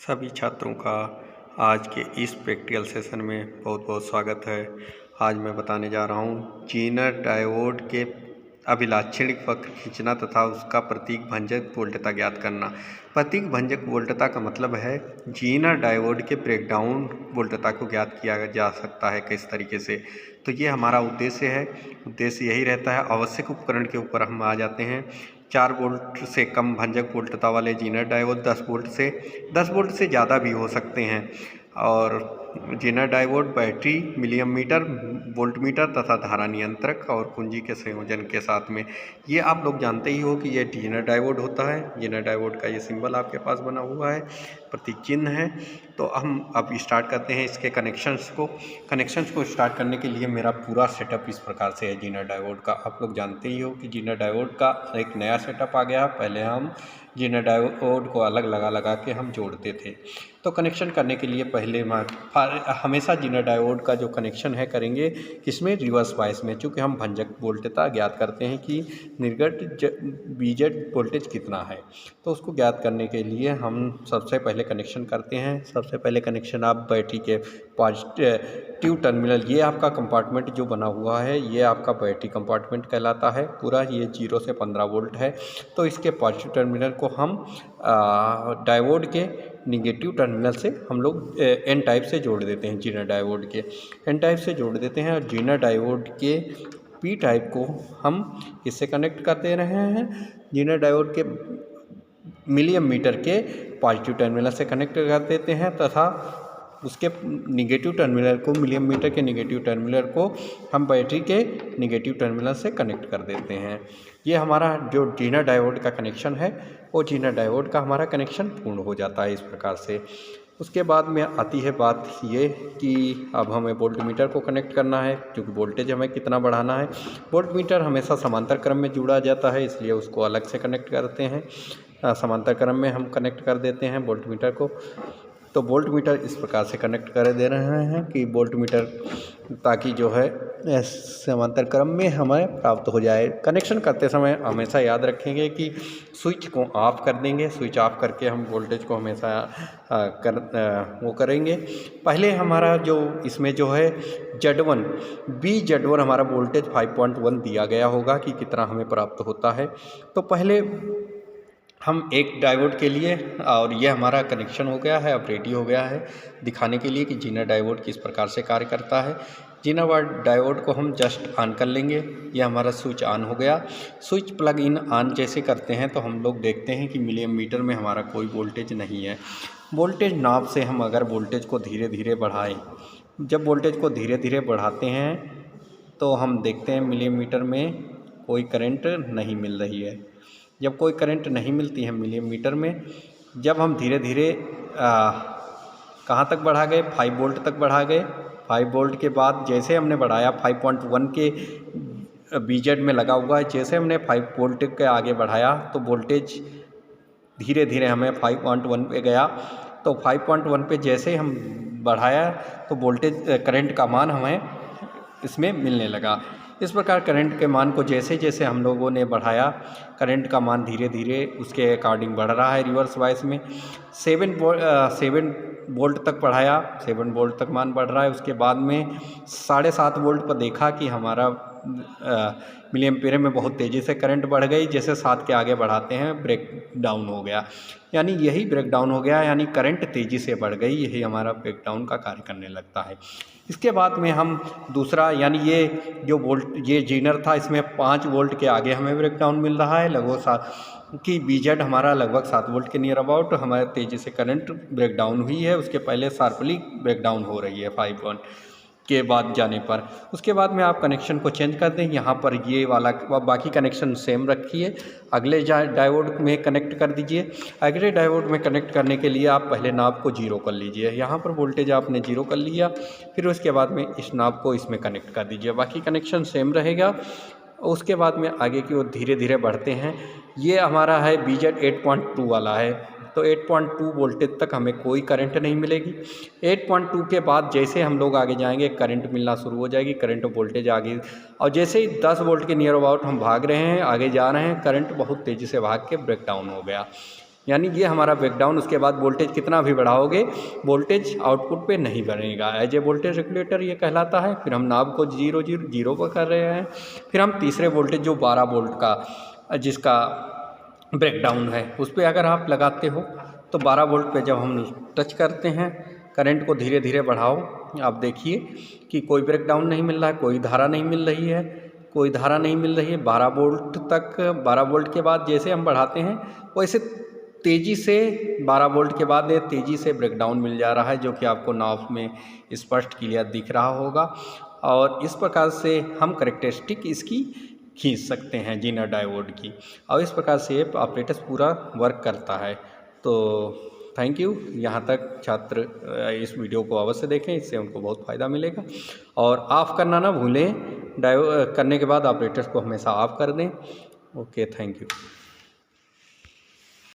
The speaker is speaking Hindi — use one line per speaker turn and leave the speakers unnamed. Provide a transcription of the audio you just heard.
सभी छात्रों का आज के इस प्रैक्टिकल सेशन में बहुत बहुत स्वागत है। आज मैं बताने जा रहा हूँ जीनर डायोड के अभिलाक्षणिक वक्र खींचना तथा उसका प्रतीक भंजक वोल्टता ज्ञात करना। प्रतीक भंजक वोल्टता का मतलब है जीनर डायोड के ब्रेकडाउन वोल्टता को ज्ञात किया जा सकता है किस तरीके से। तो ये हमारा उद्देश्य है। उद्देश्य यही रहता है। आवश्यक उपकरण के ऊपर हम आ जाते हैं। 4 वोल्ट से कम भंजक वोल्टता वाले जीनर डायोड 10 वोल्ट से ज़्यादा भी हो सकते हैं। और जीनर डायोड बैटरी, मिलियमीटर, वोल्टमीटर तथा धारा नियंत्रक और कुंजी के संयोजन के साथ में। ये आप लोग जानते ही हो कि ये जीनर डायोड होता है। जीनर डायोड का ये सिंबल आपके पास बना हुआ है, प्रतीक चिन्ह है। तो हम अब स्टार्ट करते हैं इसके कनेक्शंस को स्टार्ट करने के लिए मेरा पूरा सेटअप इस प्रकार से है जीनर डायोड का। आप लोग जानते ही हो कि जीनर डायोड का एक नया सेटअप आ गया। पहले हम जीनर डायोड को अलग लगा के हम जोड़ते थे। तो कनेक्शन करने के लिए पहले हमेशा जीनर डायोड का जो कनेक्शन है करेंगे किसमें, रिवर्स बायस में। चूँकि हम भंजक वोल्टता ज्ञात करते हैं कि निर्गत बीजेड वोल्टेज कितना है, तो उसको ज्ञात करने के लिए हम सबसे पहले कनेक्शन करते हैं। सबसे पहले कनेक्शन आप बैटरी के पॉजिटिव टर्मिनल, ये आपका कंपार्टमेंट जो बना हुआ है ये आपका बैटरी कंपार्टमेंट कहलाता है पूरा। ये 0 से 15 वोल्ट है। तो इसके पॉजिटिव टर्मिनल को हम डायोड के निगेटिव टर्मिनल से हम लोग एन टाइप से जोड़ देते हैं। जीनर डायोड के एन टाइप से जोड़ देते हैं और जीनर डायोड के पी टाइप को हम किससे कनेक्ट करते रहे हैं, जीनर डायोड के मिलियमीटर के पॉजिटिव टर्मिनल से कनेक्ट कर देते हैं तथा उसके निगेटिव टर्मिनल को, मिलियमीटर के निगेटिव टर्मिनल को हम बैटरी के निगेटिव टर्मिनल से कनेक्ट कर देते हैं। ये हमारा जो जीनर डायोड का कनेक्शन है वो जीनर डायोड का हमारा कनेक्शन पूर्ण हो जाता है इस प्रकार से। उसके बाद में आती है बात ये कि अब हमें वोल्टमीटर को कनेक्ट करना है, क्योंकि वोल्टेज हमें कितना बढ़ाना है। वोल्टमीटर हमेशा समांतर क्रम में जुड़ा जाता है, इसलिए उसको अलग से कनेक्ट करते हैं। समांतर क्रम में हम कनेक्ट कर देते हैं वोल्टमीटर को। तो वोल्टमीटर इस प्रकार से कनेक्ट कर दे रहे हैं कि वोल्टमीटर ताकि जो है समांतर क्रम में हमें प्राप्त हो जाए। कनेक्शन करते समय हमेशा याद रखेंगे कि स्विच को ऑफ कर देंगे। स्विच ऑफ करके हम वोल्टेज को हमेशा वो करेंगे। पहले हमारा जो इसमें जो है Z1 हमारा वोल्टेज 5.1 दिया गया होगा कि कितना हमें प्राप्त होता है। तो पहले हम एक डायोड के लिए, और यह हमारा कनेक्शन हो गया है, अब रेडी हो गया है दिखाने के लिए कि जीनर डायोड किस प्रकार से कार्य करता है। जीनर डायोड को हम जस्ट ऑन कर लेंगे। यह हमारा स्विच ऑन हो गया। स्विच प्लग इन ऑन जैसे करते हैं तो हम लोग देखते हैं कि मिलीमीटर में हमारा कोई वोल्टेज नहीं है। वोल्टेज नॉब से हम अगर वोल्टेज को धीरे धीरे बढ़ाएं, जब वोल्टेज को धीरे धीरे बढ़ाते हैं तो हम देखते हैं मिलीमीटर में कोई करंट नहीं मिल रही है। जब कोई करंट नहीं मिलती है मिलीमीटर में, जब हम धीरे धीरे कहाँ तक बढ़ा गए, 5 वोल्ट तक बढ़ा गए। 5 वोल्ट के बाद जैसे हमने बढ़ाया 5.1 के बीजेड में लगा हुआ है, जैसे हमने 5 वोल्ट के आगे बढ़ाया तो वोल्टेज धीरे धीरे हमें 5.1 पे गया। तो 5.1 पे जैसे हम बढ़ाया तो वोल्टेज करंट का मान हमें इसमें मिलने लगा। इस प्रकार करंट के मान को जैसे जैसे हम लोगों ने बढ़ाया, करंट का मान धीरे धीरे उसके अकॉर्डिंग बढ़ रहा है रिवर्स वाइज में। 7 वोल्ट तक बढ़ाया, 7 वोल्ट तक मान बढ़ रहा है। उसके बाद में 7.5 वोल्ट पर देखा कि हमारा मिलीएम्पियर में बहुत तेज़ी से करंट बढ़ गई। जैसे 7 के आगे बढ़ाते हैं ब्रेक डाउन हो गया, यानी यही ब्रेक डाउन हो गया, यानी करंट तेज़ी से बढ़ गई। यही हमारा ब्रेक डाउन का कार्य करने लगता है। इसके बाद में हम दूसरा, यानी ये जो ये जीनर था इसमें 5 वोल्ट के आगे हमें ब्रेक डाउन मिल रहा है लगभग 7 की बीजेड हमारा लगभग 7 वोल्ट के नियर अबाउट हमारे तेज़ी से करंट ब्रेक डाउन हुई है। उसके पहले शार्पली ब्रेक डाउन हो रही है 5 वोल्ट के बाद जाने पर। उसके बाद में आप कनेक्शन को चेंज कर दें। यहाँ पर ये वाला बाकी कनेक्शन सेम रखिए, अगले डायोड में कनेक्ट कर दीजिए। अगले डायोड में कनेक्ट करने के लिए आप पहले नाब को 0 कर लीजिए। यहाँ पर वोल्टेज आपने 0 कर लिया, फिर उसके बाद में इस नाब को इसमें कनेक्ट कर दीजिए। बाकी कनेक्शन सेम रहेगा। उसके बाद में आगे की ओर धीरे धीरे बढ़ते हैं। ये हमारा है बीजेड 8.2 वाला है, तो 8.2 वोल्टेज तक हमें कोई करंट नहीं मिलेगी। 8.2 के बाद जैसे हम लोग आगे जाएंगे करंट मिलना शुरू हो जाएगी, करंट वोल्टेज आगे, और जैसे ही 10 वोल्ट के नियर अबाउट हम भाग रहे हैं, आगे जा रहे हैं, करंट बहुत तेज़ी से भाग के ब्रेक डाउन हो गया। यानी ये हमारा ब्रेकडाउन। उसके बाद वोल्टेज कितना भी बढ़ाओगे वोल्टेज आउटपुट पे नहीं बनेगा। एज ए वोल्टेज रेगुलेटर ये कहलाता है। फिर हम नाब को 0 पर कर रहे हैं। फिर हम तीसरे वोल्टेज जो 12 वोल्ट का जिसका ब्रेकडाउन है उस पर अगर आप लगाते हो तो 12 वोल्ट पे जब हम टच करते हैं करंट को धीरे धीरे बढ़ाओ, आप देखिए कि कोई ब्रेकडाउन नहीं मिल रहा है, कोई धारा नहीं मिल रही है, कोई धारा नहीं मिल रही है। 12 वोल्ट तक, 12 वोल्ट के बाद जैसे हम बढ़ाते हैं वैसे तेज़ी से 12 वोल्ट के बाद तेज़ी से ब्रेकडाउन मिल जा रहा है, जो कि आपको नाव में स्पष्ट क्लियर दिख रहा होगा। और इस प्रकार से हम करैक्टरिस्टिक इसकी खींच सकते हैं जीनर डायोड की। और इस प्रकार से ऑपरेटर्स पूरा वर्क करता है। तो थैंक यू। यहाँ तक छात्र इस वीडियो को अवश्य देखें, इससे उनको बहुत फ़ायदा मिलेगा। और ऑफ़ करना ना भूलें, करने के बाद ऑपरेटर्स को हमेशा ऑफ़ कर दें। Okay, thank you.